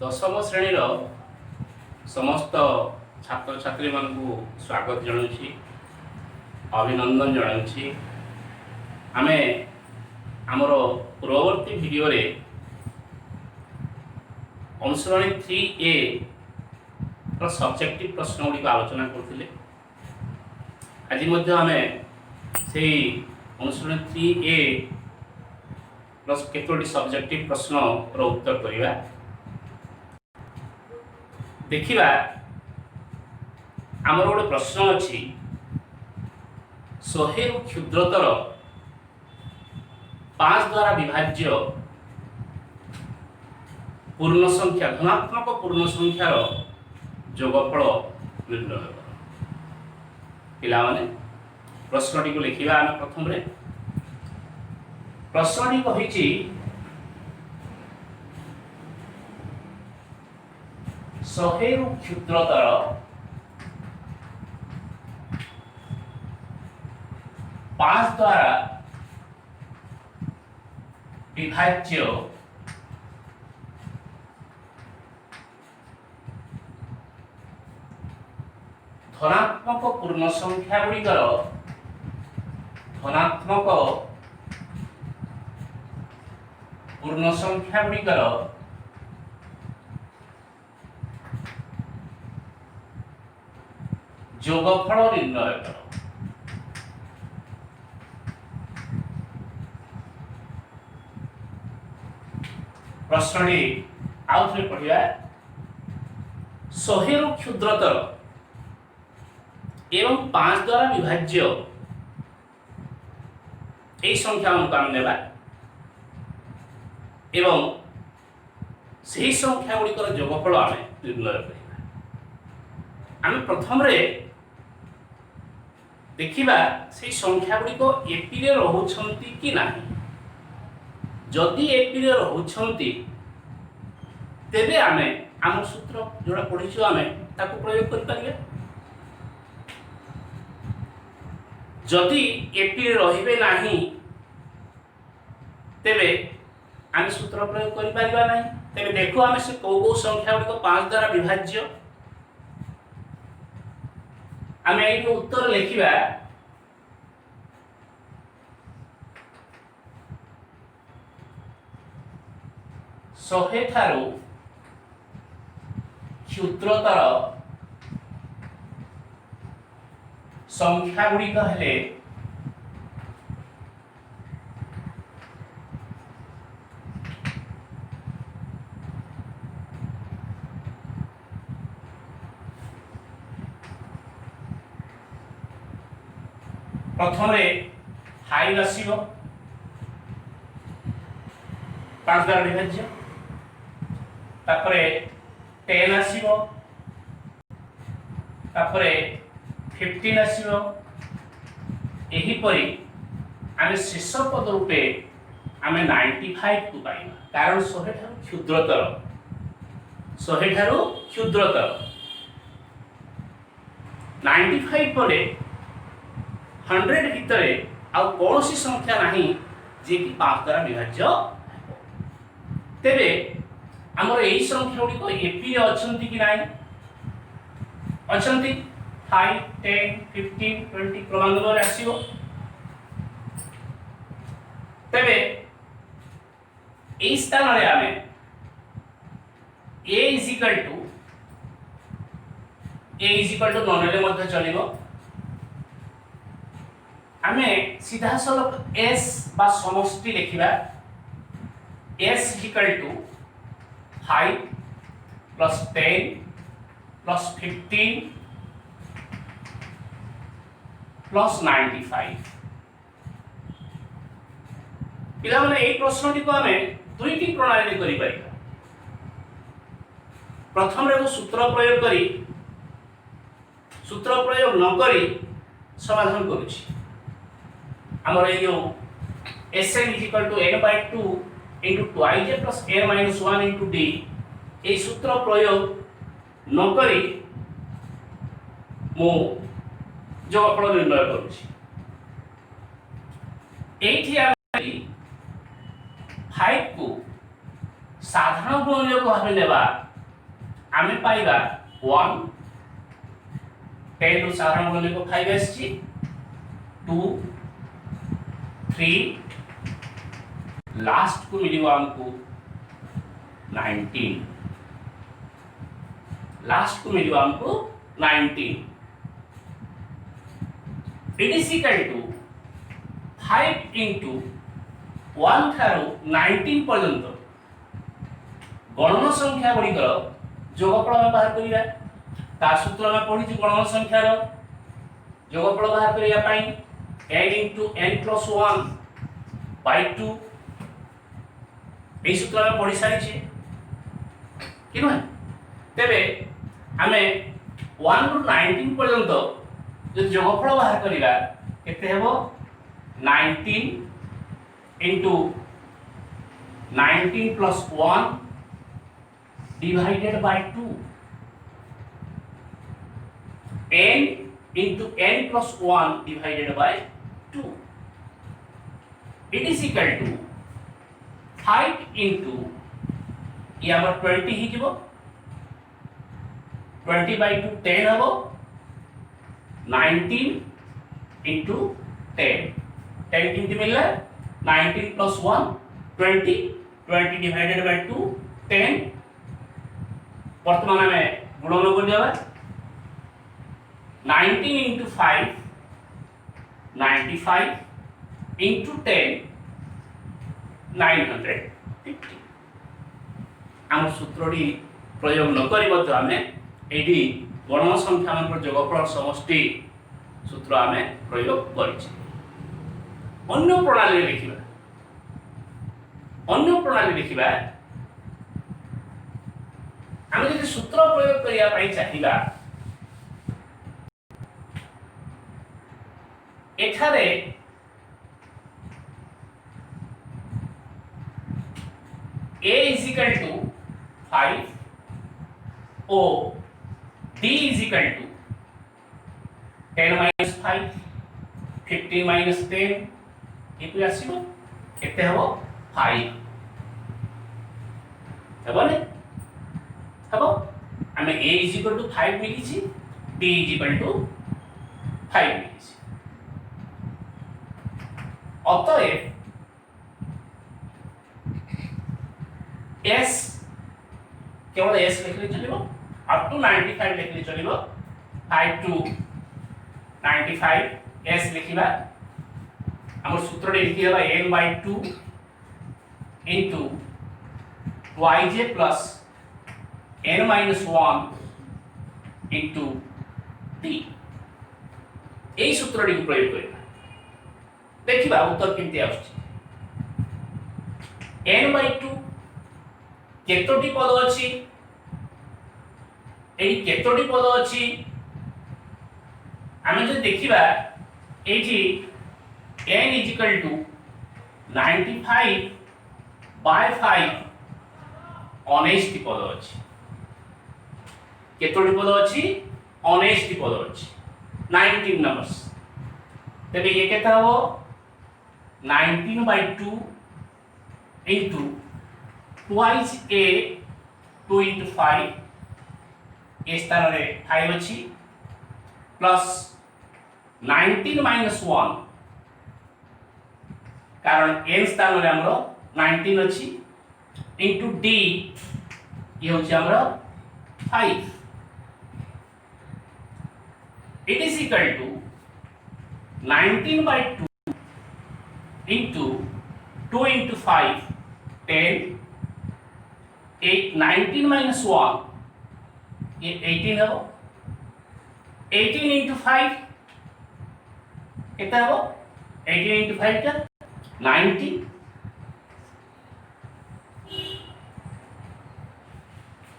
दशम श्रेणी समस्त छात्र छात्री मानू स्वागत जनाऊँगी, अभिनंदन जनाऊँगी। आमे आमर पूर्ववर्ती वीडियो रे अनुसरणी 3A सब्जेक्टिव प्रश्न गुड़िक आलोचना करते। आज आमे से अनुसरणी 3A केतोटी सब्जेक्टिव प्रश्न उत्तर करवा देखिबा। आमर गोटे प्रश्न अच्छी 100 रु क्षुद्रतर 5 द्वारा विभाज्य पूर्ण संख्या धनात्मक पूर्ण संख्यार जोगफल निर्णय कर। पिला माने प्रश्नटी को लिखिबा। आम प्रथम रे प्रश्नटी कहिछि 100 रु क्षुद्रतर 5 द्वारा विभाज्य धनात्मक पूर्ण संख्या गुड़िकर धनात्मक पूर्ण संख्या गुड़िकर जोगफल निर्णय कर। प्रश्नटी आउ थे पढ़िया। 100 रु क्षुद्रतर एवं 5 द्वारा विभाज्य यही संख्या आम नेबा एवं सही संख्या गुड़िकर जोगफल आम निर्णय करवा। आम प्रथम रे देखिबा से संख्या गुड़िक एपी रे रहउछंती कि नाही। जदि एपी रे रहउछंती तेबे आमे आम सूत्र जोड़ा पढ़ीछु आमे ताको प्रयोग कर पारिबे। जदि एपी रे रहिबे नाही तेबे आमे सूत्र प्रयोग कर पारिबा नाही। तेबे देखो आमे से को संख्या गुड़िक 5 द्वारा विभाज्य आमे एई उत्तर लिखिबा। शहे ठारू क्षुद्रतर संख्या गुड़िक हेले प्रथम फाइव आसो 5 द्वारा विभाज्य, तापरे 10 आसो, तापरे 15 आसो। एही परी आमे शेष पद रूपे आमे 95 को पाइबा, कारण 100 ठारू क्षुद्रतर 100 ठारू क्षुद्रतर 95 परे 100 भितरे आउ कौन सी संख्या नहीं जे कि 5 द्वारा विभाज्य। तेबे हमर एही संख्या गुडी एपी रे अछंती कि नाही अछंती 5 10 15 20 क्रमानुसार रे आसीबो। तेबे एही स्थान रे आमे a = ननेले मध्ये चलिबो। आमे सीधा सलख s बा समष्टि लिखिबा। s = 5 + 10 + 15 + 95। पिला माने एई प्रश्नटी को आमे दुईटी प्रणाली रे करि परिबा। प्रथम रे सूत्र प्रयोग करी सूत्र प्रयोग न करी समाधान करूछि। हमर ए जो Sn = n/2 * 2ij + n - 1 * d ए सूत्र प्रयोग न करी मो जोगफल निर्णय करूछि। एठी आमे 5 को साधारण गुणनयोग भाव नेबा आमे पाइबा 1 10 रु साधारण गले को 5 आछि 2 3 लास्ट को मिलिबा हमको 19 लास्ट को मिलिबा हमको 19 it is equal to 5 into 1 थारो 19 पर्यंत गणन संख्या गुड़ी जोगफल में बाहर करिया ता सूत्र में पढ़ी गणन संख्या रो जोगफल बाहर करिया पाई n into n plus 1 by 2 ए सूत्र में पढ़ी सारी छे कि न तबे हमें 1 ରୁ 19 पर्यंत जो जोगफल बाहर करिया केते हेबो 19 into 19 plus 1 divided by 2 n into n plus 1 divided by 2 it is equal to 5 into ये हमर 20 ही जीवो 20 by 2 10 हबो 19 into 10 10 किंती मिलला 19 plus 1 20 20 divided by 2 10 वर्तमान में गुणन कर दिया 19 into 5 95 into 10 950 आम सूत्रटी प्रयोग न करी मध्य आमे एडी गणन संख्या मान जोगफल समष्टि सूत्र आमे प्रयोग करिछि अन्य प्रणाली लिखिबा आम जदि सूत्र प्रयोग करिया पई चाहिबा एठारे a is equal to 5 o d is equal to 10 minus 5 15 minus 10 एतु आसीबो केते हबो 5 हबो ने हबो हमें a is equal to 5 मिली छी d is equal to 5 मिली छी अतएव s केवल s लिखले चलिबो अप टू 95 लिखले चलिबो 5 to 95 s लिखिबा हमर सूत्र रे लिखि देबा n by 2 into 2ij plus n minus 1 into d एई सूत्र रे प्रयोग करिबा देखिबा उत्तर केमति आउछि n by 2 केतोटी पद अछि एई केतोटी पद अछि आमे जे देखिबा एठी n is equal to 95 by 5 19 पद अछि केतोटी पद अछि 19 पद अछि 19 नंबर्स तबे ये केता हो 19 by 2 into twice a 2 into 5 ए स्थान रे 5 अछि प्लस 19 minus 1 कारण n स्थान रे हमरो 19 अछि into d ये होछि हमरो 5 it is equal to 19 by 2 into 2 into 5 10 8 19 minus 1 ये 18 है 18 into 5 कितना है 18 into 5 क्या 90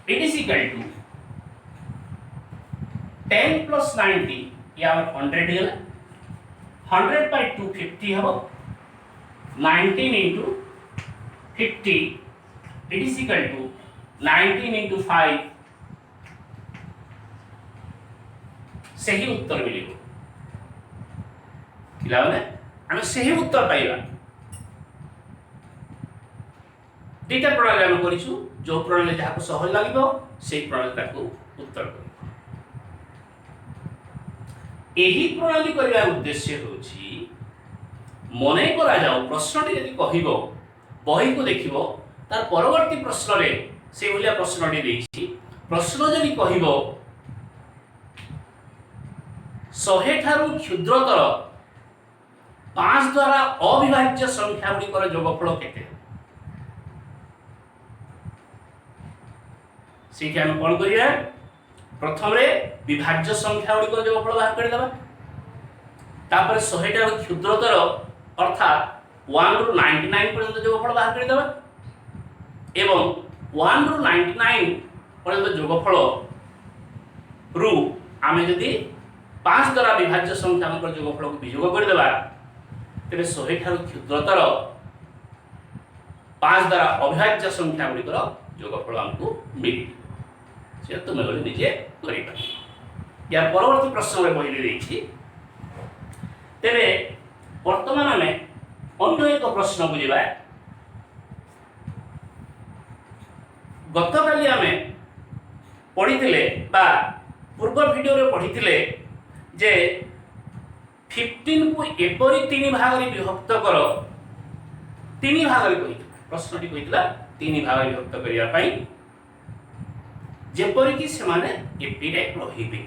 it is equal to 10 plus 90 ये हमारे 100 है 100 by 250 है 19 into 50 it is equal to 19 into 5 सही उत्तर मिलेगा पिलाने हमें सही उत्तर पाइबा दुईटा प्रणाली आम करिछु जो प्रणाली जहाँ को सहज लगे से प्रणाली ताको उत्तर कर एही प्रणाली करबा उद्देश्य होची मने करा जाओ प्रश्नटी यदि कहिबो बही को देखिबो तार परवर्ती प्रश्न रे से भलिया प्रश्नटी देछि प्रश्न जदि कहिबो 100 ठारू क्षुद्रतर 5 द्वारा अविभाज्य संख्या गुड़िकर जोगफल केते से हम कौन करिया प्रथम रे विभाज्य संख्या गुड़िकर जोगफल बाहर कर देबा तापर 100 ठारू क्षुद्रतर अर्थात 1 रु 99 पर्यंत जोगफल बाहर कर देबा एवं 1 रु 99 पर्यंत जोगफल रु आमे यदि 5 द्वारा विभाज्य संख्या गुड़िकर जोगफल को वियोग कर देबा तेरे 100 ठारू क्षुद्रतर 5 द्वारा अविभाज्य संख्या गुड़िकर जोगफल हमको मिले से तुम बोले निजे करि पार या परवर्ती प्रश्न रे बहिली देछि तेरे वर्तमान में अन्य एक प्रश्न बुझिबा गतकाली आमे पढ़िथिले बा पूर्व वीडियो रे पढ़िथिले जे 15 को एपरी 3 भाग रे विभक्त कर 3 भाग रे कहि प्रश्नटी कहितला 3 भाग रे विभक्त करिया पई जेपरि कि से माने एपी रे रहिबे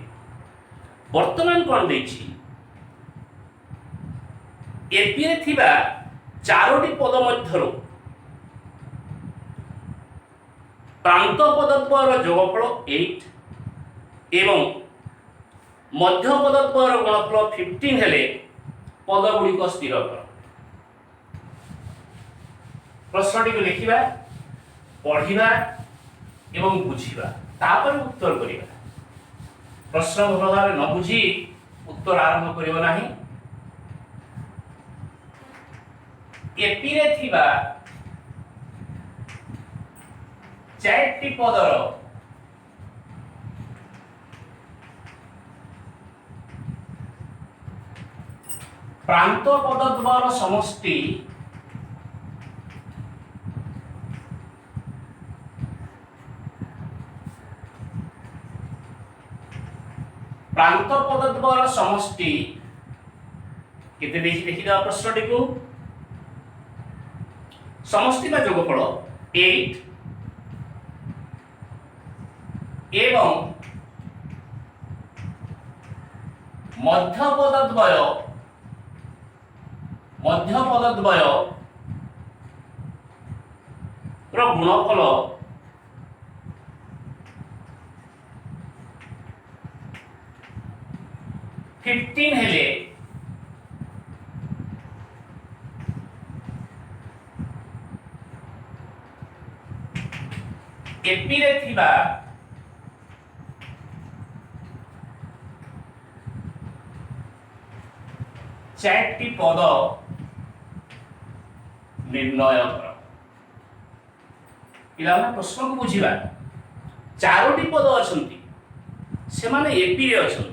वर्तमान कोन देछि एपी रे थिबा चारोटी पद मध्यरो प्रांत पदद्वयर जोगफल 8 एवं मध्य पदद्वयर गुणफल 15 हेले पद गुड़िक स्थिर कर प्रश्नटी को लिखिबा पढ़िबा एवं बुझिबा तापर उत्तर करिबा प्रश्न भल भाव न बुझी उत्तर आरंभ करिबो नाही एपी रे थिबा चारटी पदर प्रांत पदद्वयर समष्टि प्रांत पदद्वयर समष्टि केते देखि दा प्रश्नटी को समष्टि का जोगफल 8 एवं मध्य पदद्वय रो गुणफल 15 हेले एपी रे थिबा चारटी पद निर्णय कर पिला प्रश्न को बुझिबा चारोटी पद अछंती से माने एपी रे अछंती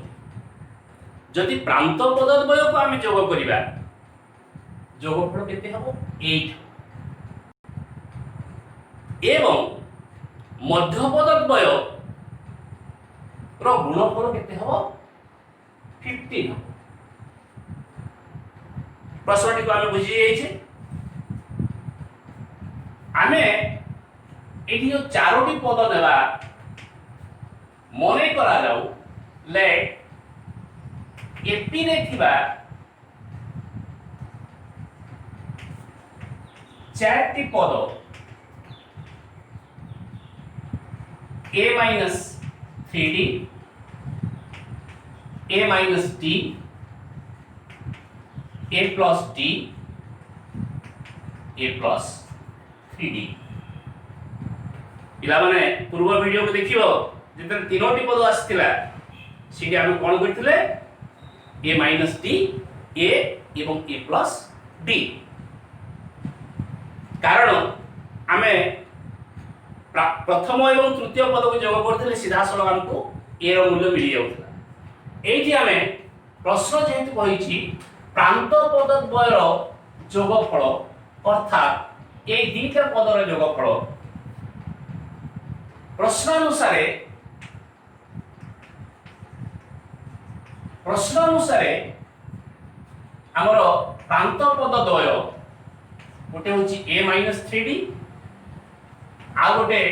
जदि प्रांत पदद्वय को आमे जोग करिबा जोगफल केते हबो 8 एवं मध्य पदद्वय रो गुणफल केते हबो 15 प्रश्नटी को आमे बुझी जाई छे आमे एठी जो चारोटी पद नेबा मने करा जाऊ लेट एपी रे थिबा चारटी पद a minus 3d a minus d a plus d a plus 3d पिला माने पूर्व वीडियो को देखियो जेतन तीनोटी पद आस्थिला सिटी हम कोन करथिले a minus d a एवं a plus d कारण आमे प्रथम एवं तृतीय पद को जोग करथिले सीधा सळग हमको a रो मूल्य मिली जाउथला एठी आमे प्रश्न जेहेतु कहिछि प्रांत पदद्वयर जोगफल अर्थात ए दुईटा पदर जोगफल प्रश्न अनुसार आमर प्रांत पद द्वय गोटे हूँ a माइनस 3d आ गोटे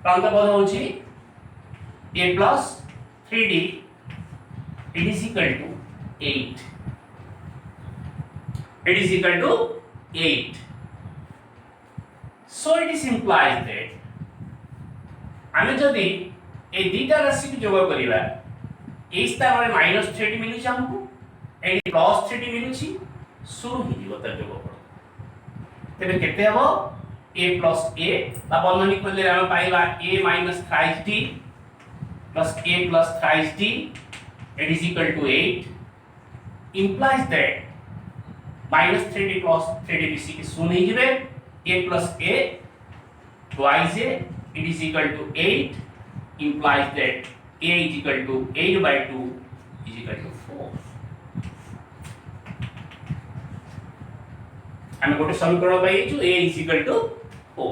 प्रांत पद हूँ a plus 3d it is equal to 8. It is equal to 8. So it is implies that आमे जदि ए दीटा राशि को जोग करिबा ए स्थान रे माइनस 3d मिलु छी हमको ए प्लस 3d मिलु छी शुरू ही जीव त जोग तेबे केते हबो a प्लस a बा बंधनी खोले हम पाइबा a minus thrice d plus a plus thrice d it is equal to 8 implies that minus 3d plus 3d bc की शून्य ही जिवे a plus a twice a it is equal to 8 implies that a is equal to 8 by 2 is equal to 4 हम गोटे समीकरण पाई छु a is equal to 4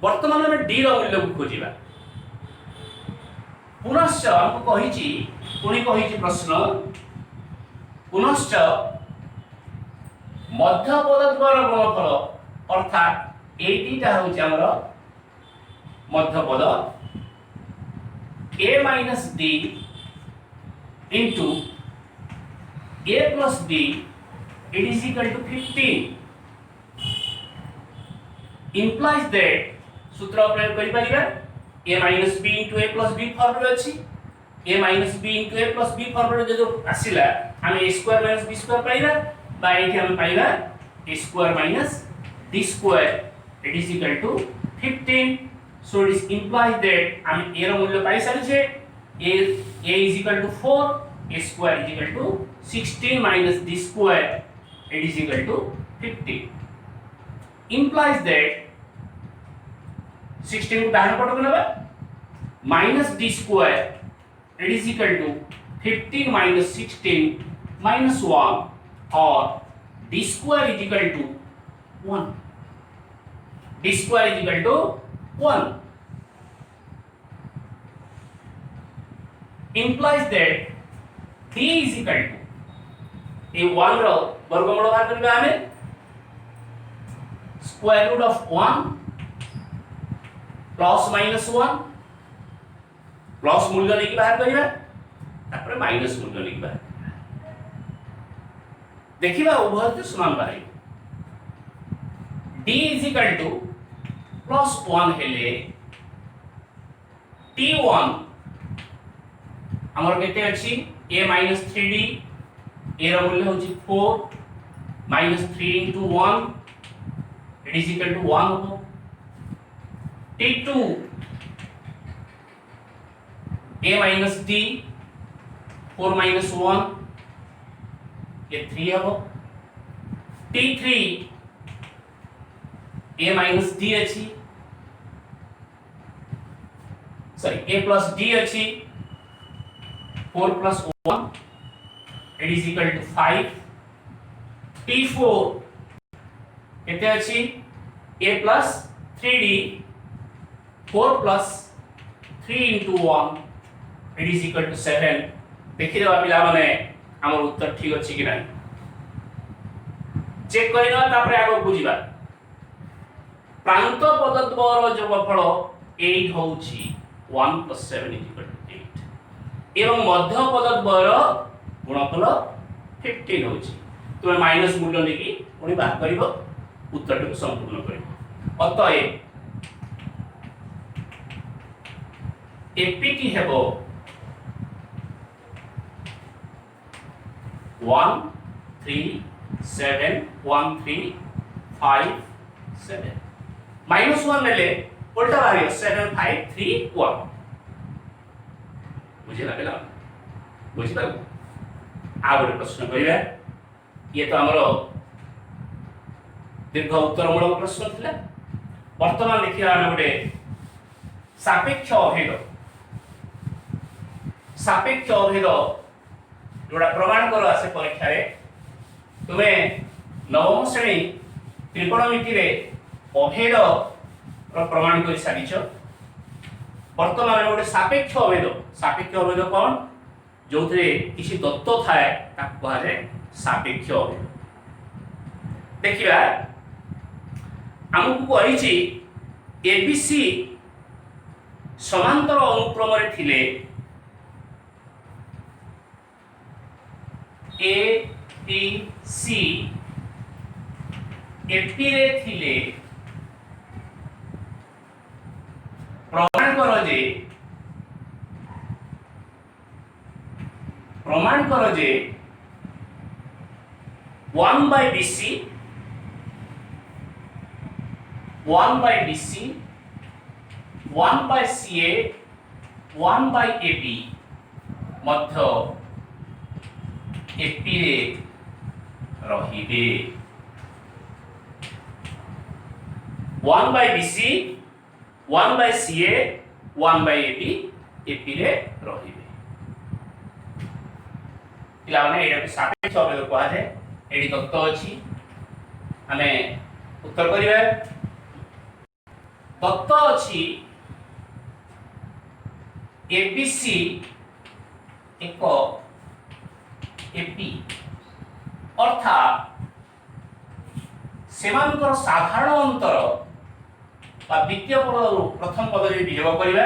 वर्तमान में d रो मूल्य को खोजिबा पुनश्च हमको कहिछि पुणी कहिछि प्रश्न पुनश्च मध्य पदद्वयर गुणफल अर्थात एटीटा होछि हमर मध्य पद a minus d into a plus d it is equal to 15 implies that सूत्र प्रयोग करि परिबा a minus b into a plus b formula अछि a minus b into a plus b formula जो आसिला हम a square minus b square पाइबा बा एठी हम पाइबा a square minus d square it is equal to 15 so it is implies that हम a रो मूल्य पाइ सारि छे a is equal to 4 a square is equal to 16 minus d square it is equal to 50 implies that 16 को दाहिने पट को लेबा minus d square it is equal to 15 minus 16 minus 1 or d square is equal to 1 d square is equal to 1 implies that d is equal to a 1 रो वर्गमूल बाहर करबा हमें square root of 1 plus minus 1 plus मूल्य लेके बाहर करिबा तापर minus मूल्य लेके बाहर देखिबा उभय तो समान बाहर d is equal to plus 1 हेले t1 हमर केते अछि a minus 3d a रो मूल्य होछि 4 minus 3 into 1 it is equal to 1 हो t2 a minus d 4 minus 1 ये 3 हो t3 a minus d अछि सॉरी a plus d अछि 4 plus 1 it is equal to 5 t4 केते अछि a plus 3d 4 plus 3 into 1 it is equal to 7 देखि देबा पिला माने हमर उत्तर ठीक अछि कि नै चेक करिना तापर आगो बुझिबा प्रांत पदद्वयर जोगफल 8 होउछि 1 plus 7 is equal to 8 एवं मध्य पदद्वयर गुणफल 15 होउछि तुमे माइनस मूल्य लेकी पुनी बात करिवो उत्तर को संपूर्ण करिवो अतः एपीटी हेबो 1 3 7 1 3 5 7 माइनस 1 नेले उल्टा बाहरियो 7 5 3 1 बुझे लागला बुझि पाल आ गोटे प्रश्न करिबा ये तो हमरो दीर्घ उत्तरमूलक प्रश्न थिला वर्तमान देखिबा हम गोटे सापेक्ष अभेद जोड़ा प्रमाण करो आसे परीक्षा रे तुमे नवम श्रेणी त्रिकोणमिति रे अभेद प्रमाण कर सारिछ वर्तमान गोटे सापेक्ष अभेद कौन जो किसी तत्व थाए ताको कहा जाए सापेक्ष अभेद। देखिबा हमकु कहिछि एबीसी समांतर अनुक्रम रे थिले ए बी सी एपी रे थिले प्रमाण करो जे 1 by BC 1 by BC 1 by CA 1 by AB Madhya AP रे रहिबे 1 by BC 1 by CA 1 by AB AP रे रहिबे। पिला माने एटा सापेक्ष अभेद कहा जाय। एडी तत्व अछि आमे उत्तर करिवे तत्व अछि एबीसी एक एपी अर्थात सेमानकर साधारण अंतर बा द्वितीय पद प्रथम पद रे वियोग करिवा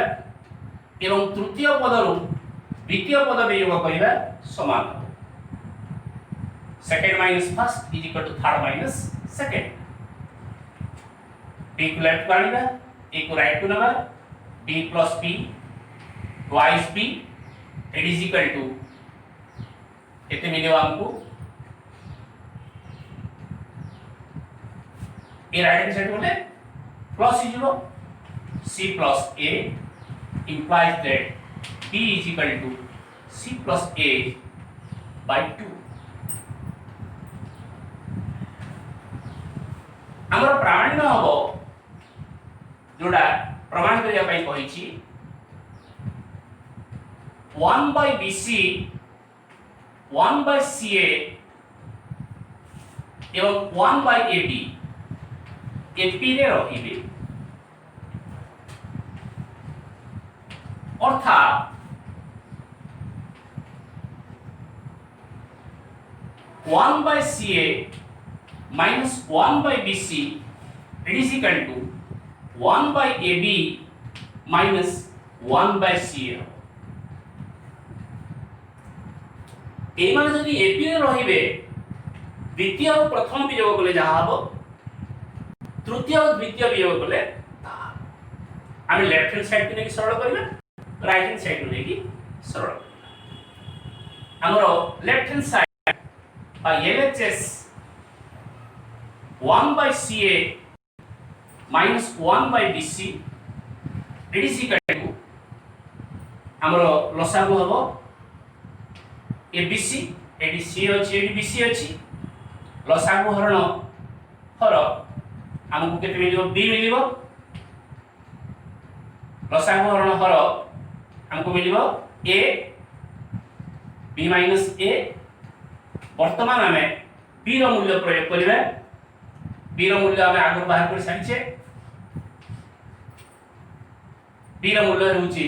एवं तृतीय पद द्वितीय पद वियोग करिवा समान second minus first is equal to third minus second. B को लेफ्ट काढिबा ए को राइट को नबा b plus p twice b it is equal to एते मिलेबा हमको ए राइट हैंड साइड बोले प्लस ही zero c plus a implies that b is equal to c plus a by 2। हमर प्रामाण्य हबो जोडा प्रमाण करिया पई कहिछि 1 by bc 1 by ca एवं 1 by ab एपी रे रहिबे अर्थात 1 by ca minus 1 by bc it is equal to 1 by ab minus 1 by ca। ए माने जदि एपी रे रहिबे द्वितीय और प्रथम वियोग कले जहा हबो तृतीय और द्वितीय वियोग कले आमे लेफ्ट हैंड साइड को नेकी सरल करिबा राइट हैंड साइड को नेकी सरल करिबा। हमरो लेफ्ट हैंड साइड बा LHS 1 by CA minus 1 by BC it is equal to हमरो लसागु हबो ABC एडी C अछि एडी BC अछि लसागु हरण हर हमकु केते मिलिबो B मिलिबो लसागु हरण हर हमकु मिलिबो A B minus A। वर्तमान हमें B रो मूल्य प्रयोग करिबा B रो मूल्य हमें आगु बाहर कर सारिछे B रो मूल्य होउची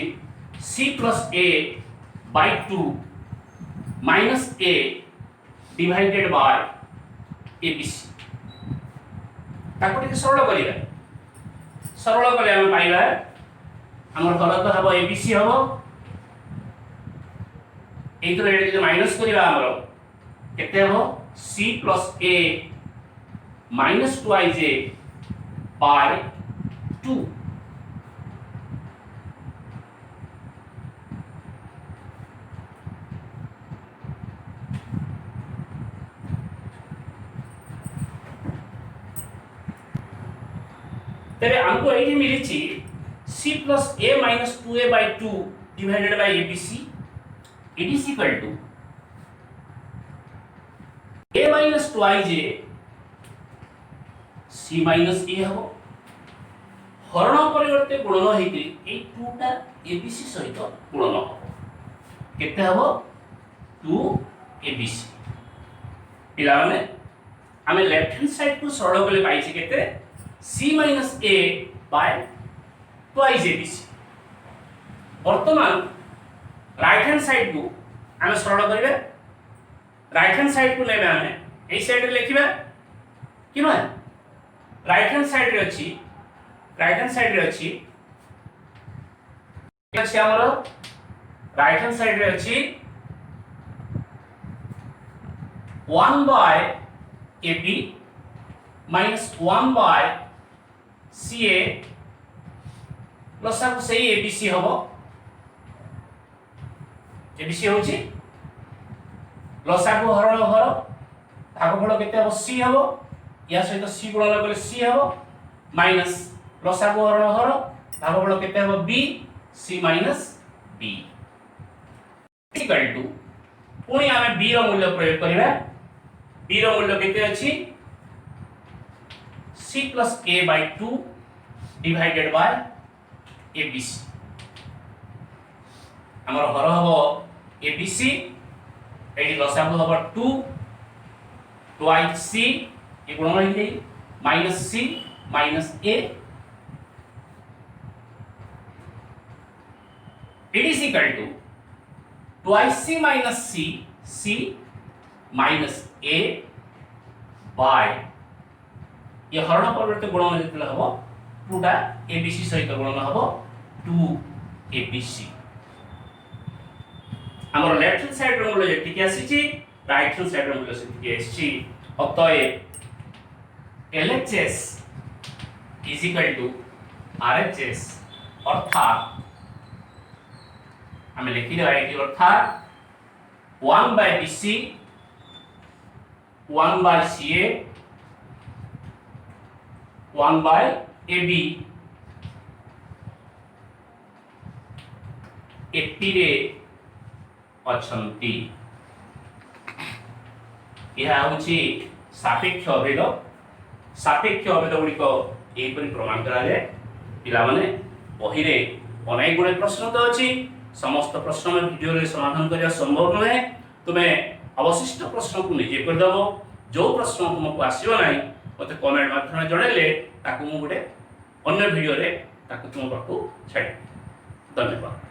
C plus A by 2 minus A divided by ABC ताको टिके सरल करिबा सरल कले हम पाइबा हमर हल तो हबो ABC हबो एइतो एडे जो माइनस करिबा हमरो केते हबो C plus A minus twice A by 2। तेरे हमको एठी मिलिछि C plus A minus 2A by 2 divided by ABC it is equal to A minus twice A C minus A हबो हरण परिवर्ते गुणन हेति ए 2 टा ABC सहित गुणन हबो केते हबो 2 ABC। पिला माने हमें लेफ्ट हैंड साइड को सरल कले पाइछि केते C minus A bye twice ABC वर्तमान राइट हैंड साइड को आम सरल करेंगे राइट हैंड साइड को नेबे आमे ए साइड रे लिखिबा कि न राइट हैंड साइड रे अछि हमर राइट हैंड साइड रे अछि 1 by AB minus 1 by CA plus आपको सही ABC हबो ABC होची प्लस आपको हरण हर भागफल केते हबो C हबो या सहित C गुणन करले C हबो माइनस प्लस आपको हरण हर भागफल केते हबो B C minus B equal to पुणी आमे B रो मूल्य प्रयोग करिबा B रो मूल्य केते अछि C plus A by 2 divided by ABC हमर हर हबो ABC एडी लसागु हबो 2 twice C ए गुणन होई minus C minus A it is equal to twice C minus C minus A by ये हरण परिवर्ते गुणन हेतले हबो 2 टा ABC सहित गुणन हबो 2 ABC हमर लेफ्ट हैंड साइड रो मूल्य जेति के आसीची राइट हैंड साइड रो मूल्य सेति के आसीची अतः LHS is equal to RHS अर्थात हमें लिखि देबा कि अर्थात 1 by BC 1 by CA 1 by AB AP रे अछंती यह होची सापेक्ष अभेद गुड़ी को एपरि प्रमाण करा जाए पिला माने बही रे अनेक गुणे प्रश्न तो अछि समस्त प्रश्न में वीडियो रे समाधान करिया संभव नहे तुमे अवशिष्ट प्रश्न को निजे कर दबो जो प्रश्न तुमको आसीबो नाही मते कमेंट माध्यम जणेले ताकू मु गुटे अन्य वीडियो रे ताकू तुम पाखु छाडी धन्यवाद।